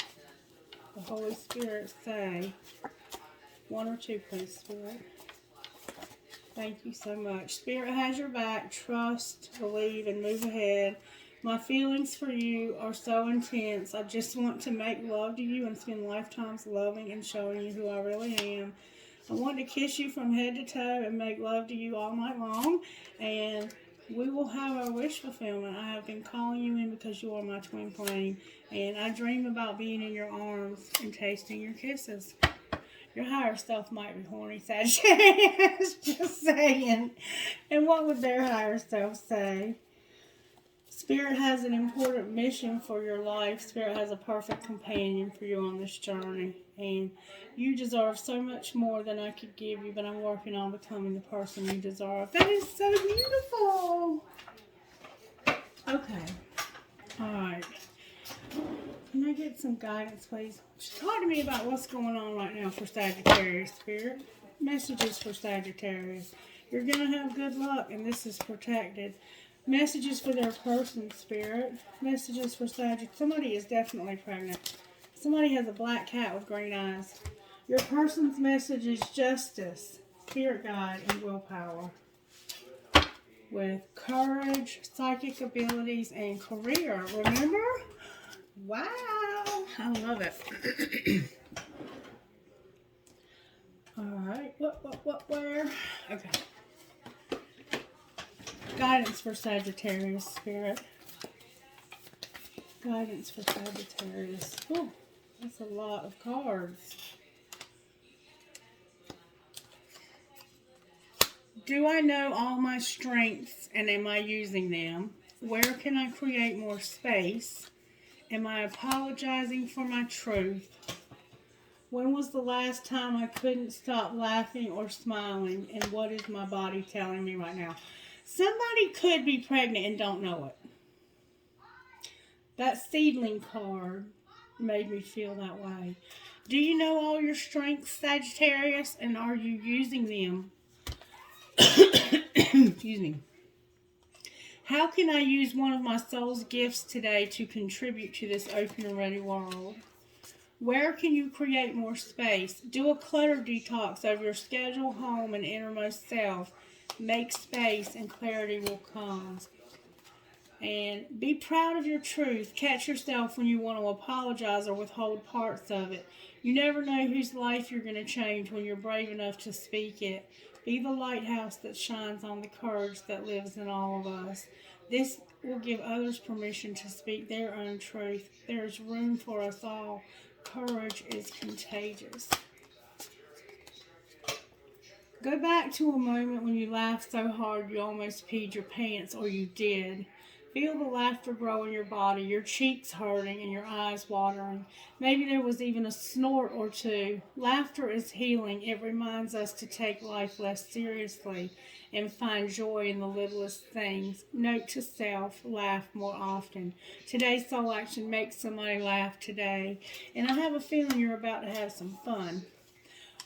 the Holy Spirit, say? One or two, please, Spirit. Thank you so much. Spirit has your back. Trust, believe, and move ahead. My feelings for you are so intense. I just want to make love to you and spend lifetimes loving and showing you who I really am. I want to kiss you from head to toe and make love to you all night long. And we will have our wish fulfillment. I have been calling you in because you are my twin flame. And I dream about being in your arms and tasting your kisses. Your higher self might be horny, Sagittarius. Just saying. And what would their higher self say? Spirit has an important mission for your life. Spirit has a perfect companion for you on this journey. And you deserve so much more than I could give you, but I'm working on becoming the person you deserve. That is so beautiful. Okay. All right. Can I get some guidance, please? Talk to me about what's going on right now for Sagittarius, Spirit. Messages for Sagittarius. You're going to have good luck, and this is protected. Messages for their person, Spirit. Messages for Sagittarius. Somebody is definitely pregnant. Somebody has a black cat with green eyes. Your person's message is justice, spirit guide, and willpower. With courage, psychic abilities, and career. Remember? Wow. I love it. Alright. Where? Okay. Guidance for Sagittarius, Spirit. Guidance for Sagittarius. Oh, that's a lot of cards. Do I know all my strengths and am I using them? Where can I create more space? Am I apologizing for my truth? When was the last time I couldn't stop laughing or smiling? And what is my body telling me right now? Somebody could be pregnant and don't know it. That seedling card made me feel that way. Do you know all your strengths, Sagittarius, and are you using them? Excuse me. How can I use one of my soul's gifts today to contribute to this open and ready world? Where can you create more space? Do a clutter detox of your schedule, home, and innermost self. Make space and clarity will come. And be proud of your truth. Catch yourself when you want to apologize or withhold parts of it. You never know whose life you're going to change when you're brave enough to speak it. Be the lighthouse that shines on the courage that lives in all of us. This will give others permission to speak their own truth. There is room for us all. Courage is contagious. Go back to a moment when you laughed so hard you almost peed your pants, or you did. Feel the laughter grow in your body, your cheeks hurting and your eyes watering. Maybe there was even a snort or two. Laughter is healing. It reminds us to take life less seriously and find joy in the littlest things. Note to self, laugh more often. Today's soul action: make somebody laugh today. And I have a feeling you're about to have some fun.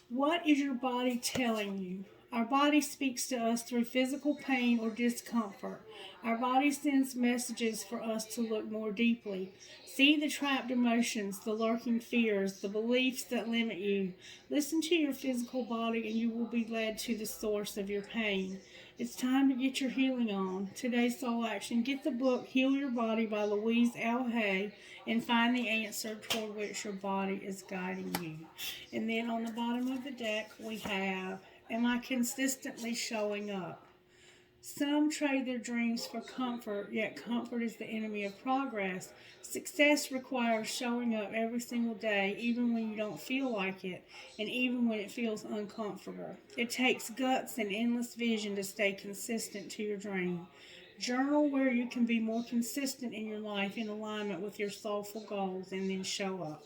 What is your body telling you? Our body speaks to us through physical pain or discomfort. Our body sends messages for us to look more deeply. See the trapped emotions, the lurking fears, the beliefs that limit you. Listen to your physical body and you will be led to the source of your pain. It's time to get your healing on. Today's soul action: get the book Heal Your Body by Louise L. Hay and find the answer toward which your body is guiding you. And then on the bottom of the deck we have, am I consistently showing up? Some trade their dreams for comfort, yet comfort is the enemy of progress. Success requires showing up every single day, even when you don't feel like it, and even when it feels uncomfortable. It takes guts and endless vision to stay consistent to your dream. Journal where you can be more consistent in your life in alignment with your soulful goals, and then show up.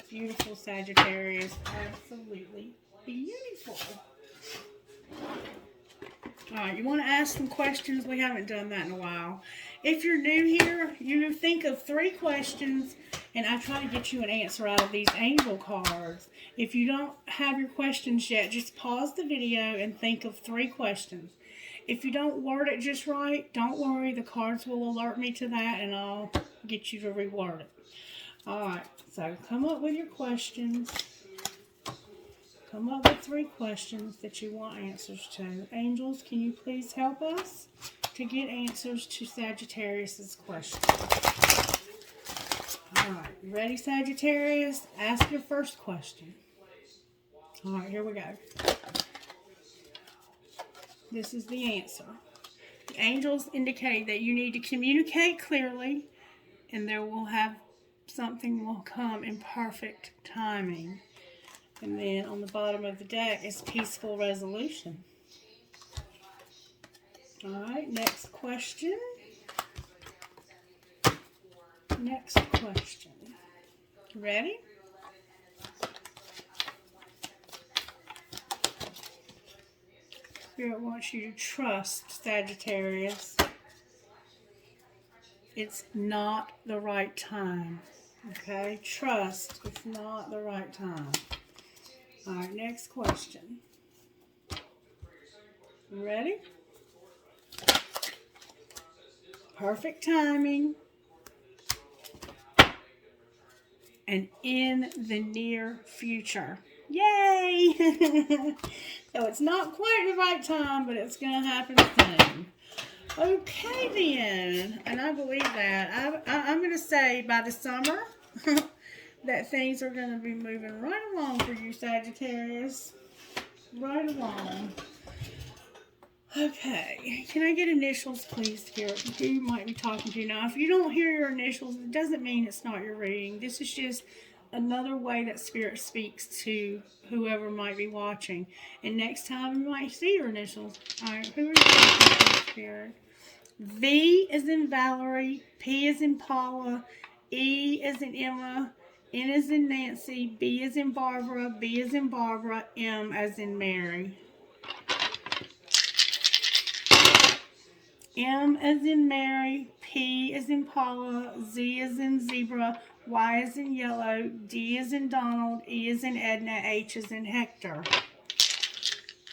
Beautiful, Sagittarius. Absolutely beautiful. Alright, you want to ask some questions? We haven't done that in a while. If you're new here, you think of 3 questions, and I try to get you an answer out of these angel cards. If you don't have your questions yet, just pause the video and think of 3 questions. If you don't word it just right, don't worry. The cards will alert me to that, and I'll get you to reword it. Alright, so come up with your questions. Come up with 3 questions that you want answers to. Angels, can you please help us to get answers to Sagittarius's questions? Alright, you ready, Sagittarius? Ask your first question. Alright, here we go. This is the answer. The angels indicate that you need to communicate clearly, and something will come in perfect timing. And then on the bottom of the deck is peaceful resolution. Alright, next question. Next question. Ready? Spirit wants you to trust, Sagittarius. It's not the right time. Okay? Trust, it's not the right time. Alright, next question. You ready? Perfect timing. And in the near future. Yay! So it's not quite the right time, but it's going to happen soon. Okay then. And I believe that. I'm going to say by the summer that things are going to be moving right along for you, Sagittarius. Right along. Okay. Can I get initials, please, Spirit? Who might be talking to you now? If you don't hear your initials, it doesn't mean it's not your reading. This is just another way that Spirit speaks to whoever might be watching. And next time you might see your initials. Alright, who are you talking to, Spirit? V is in Valerie, P is in Paula, E is in Emma, N is in Nancy, B is in Barbara, B is in Barbara, M as in Mary. M as in Mary, P is in Paula, Z is in Zebra, Y is in Yellow, D is in Donald, E is in Edna, H is in Hector.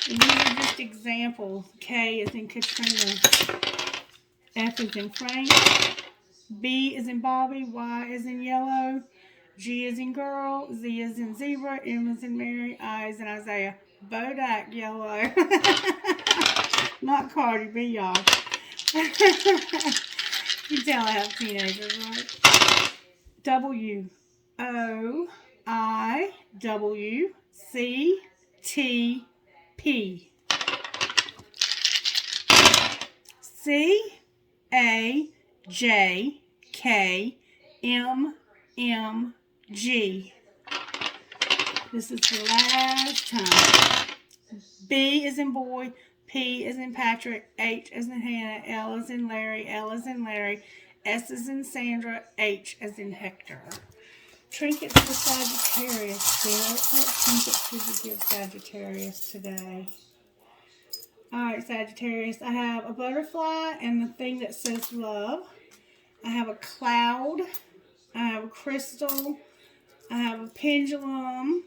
And these are just examples. K is in Katrina, F is in Frank, B is in Bobby, Y is in Yellow, G is in Girl, Z is in Zebra, M is in Mary, I is in Isaiah. Bodak Yellow. Not Cardi B, y'all. You tell I have teenagers, right? W O I W C T P. CAJKMMG. This is the last time. B is in boy, P is in Patrick, H is in Hannah, L is in Larry, S is in Sandra, H is in Hector. Trinkets for Sagittarius, Spirit. What trinkets should you give Sagittarius today? Alright, Sagittarius, I have a butterfly and the thing that says love. I have a cloud. I have a crystal. I have a pendulum.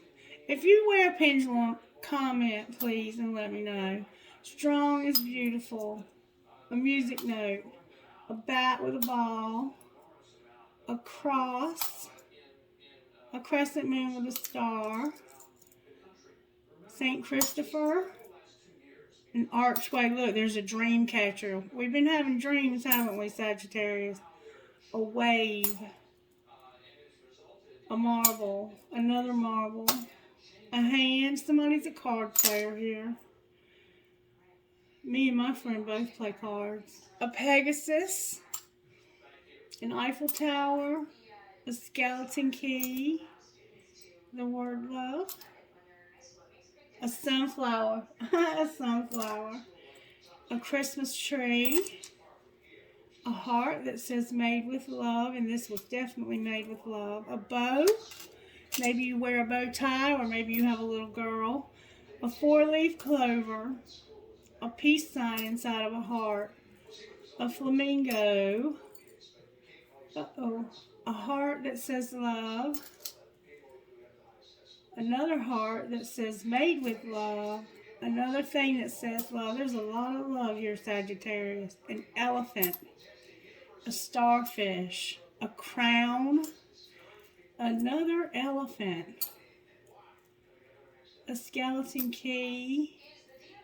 If you wear a pendulum, comment please and let me know. Strong is beautiful. A music note. A bat with a ball. A cross. A crescent moon with a star. St. Christopher. An archway. Look, there's a dream catcher. We've been having dreams, haven't we, Sagittarius? A wave. A marble. Another marble. A hand. Somebody's a card player here. Me and my friend both play cards. A Pegasus. An Eiffel Tower. A skeleton key. The word love. A sunflower. A sunflower. A Christmas tree. A heart that says made with love, and this was definitely made with love. A bow. Maybe you wear a bow tie, or maybe you have a little girl. A 4-leaf clover. A peace sign inside of a heart. A flamingo. A heart that says love. Another heart that says made with love. Another thing that says love. There's a lot of love here, Sagittarius. An elephant. A starfish. A crown. Another elephant. A skeleton key.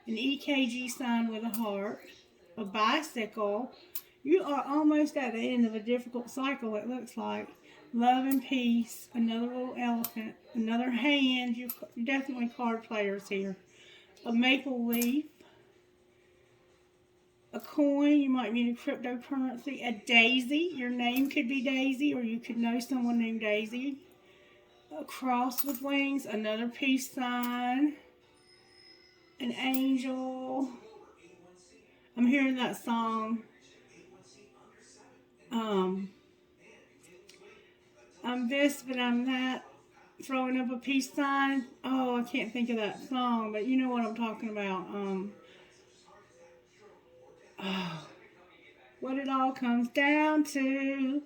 An EKG sign with a heart. A bicycle. You are almost at the end of a difficult cycle, it looks like. Love and peace. Another little elephant. Another hand. You're definitely card players here. A maple leaf. A coin. You might mean a cryptocurrency. A daisy. Your name could be Daisy, or you could know someone named Daisy. A cross with wings. Another peace sign. An angel. I'm hearing that song. I'm this, but I'm that. Throwing up a peace sign. Oh, I can't think of that song, but you know what I'm talking about. What it all comes down to.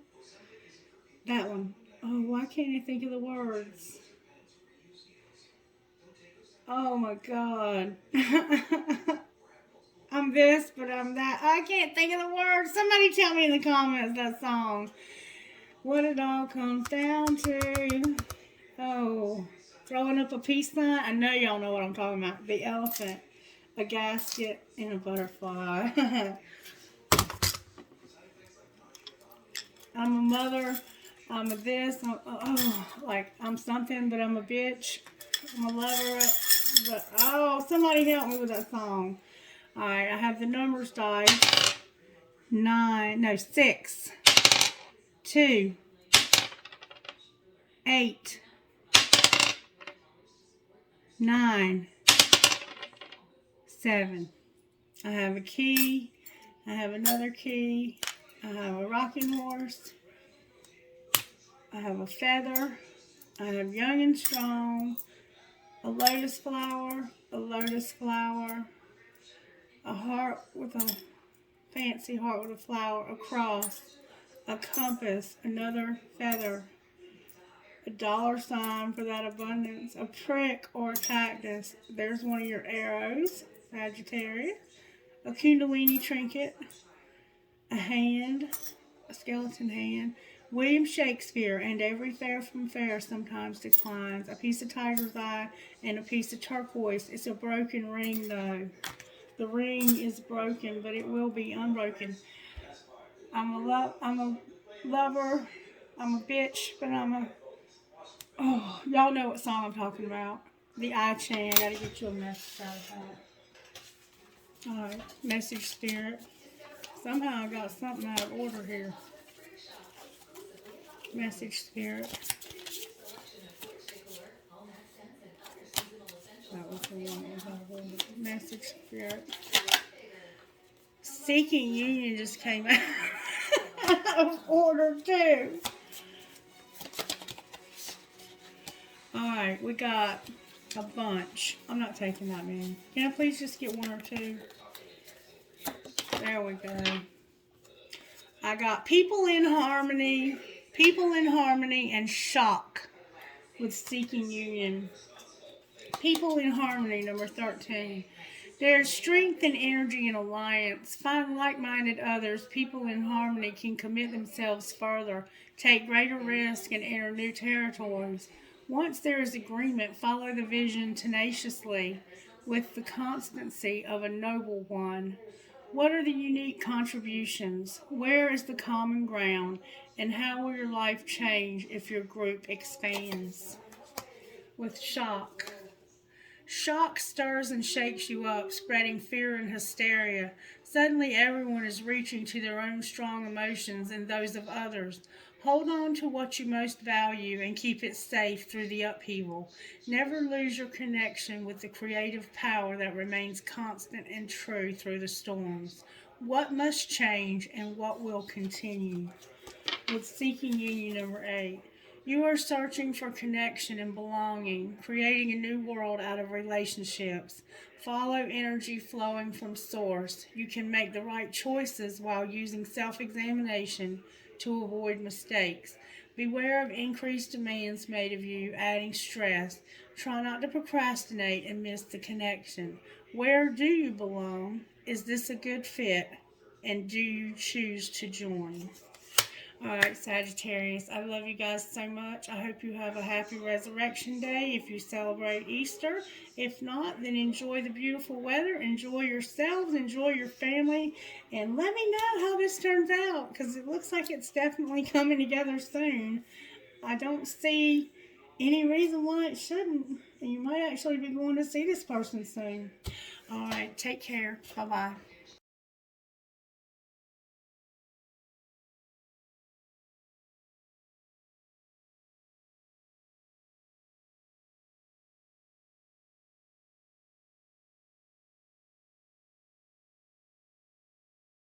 That one. Oh, why can't I think of the words? Oh my God. I'm this, but I'm that. I can't think of the words. Somebody tell me in the comments that song. What it all comes down to. Oh, throwing up a peace sign. I know y'all know what I'm talking about. The elephant, a gasket, and a butterfly. I'm a mother. I'm a this. I'm something, but I'm a bitch. I'm a lover. But somebody help me with that song. All right, I have the numbers dice. 6, 2, 8, 9, 7. I have a key. I have another key. I have a rocking horse. I have a feather. I have young and strong. A lotus flower. A lotus flower. A heart with a fancy heart with a flower. A cross. A compass. Another feather. A dollar sign for that abundance. A prick or a cactus. There's one of your arrows, Sagittarius. A kundalini trinket. A hand. A skeleton hand. William Shakespeare, and every fair from fair sometimes declines. A piece of tiger's eye and a piece of turquoise. It's a broken ring though. The ring is broken, but it will be unbroken. I'm a lover. I'm a bitch, but y'all know what song I'm talking about. The I Ching. I gotta get you a message out of that. Alright, message spirit. Somehow I got something out of order here. Message spirit. That was the one that was out of order. Message spirit. Seeking union just came out of order too. Alright, we got a bunch. I'm not taking that many. Can I please just get one or two? There we go. I got people in harmony, and shock with seeking union. People in harmony, number 13. There's strength and energy in alliance. Find like-minded others. People in harmony can commit themselves further, take greater risks, and enter new territories. Once there is agreement, follow the vision tenaciously with the constancy of a noble one. What are the unique contributions? Where is the common ground? And how will your life change if your group expands? With shock. Shock stirs and shakes you up, spreading fear and hysteria. Suddenly everyone is reaching to their own strong emotions and those of others. Hold on to what you most value and keep it safe through the upheaval. Never lose your connection with the creative power that remains constant and true through the storms. What must change and what will continue? With seeking union, number 8. You are searching for connection and belonging, creating a new world out of relationships. Follow energy flowing from source. You can make the right choices while using self-examination to avoid mistakes. Beware of increased demands made of you, adding stress. Try not to procrastinate and miss the connection. Where do you belong? Is this a good fit? And do you choose to join? Alright, Sagittarius, I love you guys so much. I hope you have a happy Resurrection Day if you celebrate Easter. If not, then enjoy the beautiful weather. Enjoy yourselves. Enjoy your family. And let me know how this turns out, because it looks like it's definitely coming together soon. I don't see any reason why it shouldn't. And you might actually be going to see this person soon. Alright, take care. Bye-bye.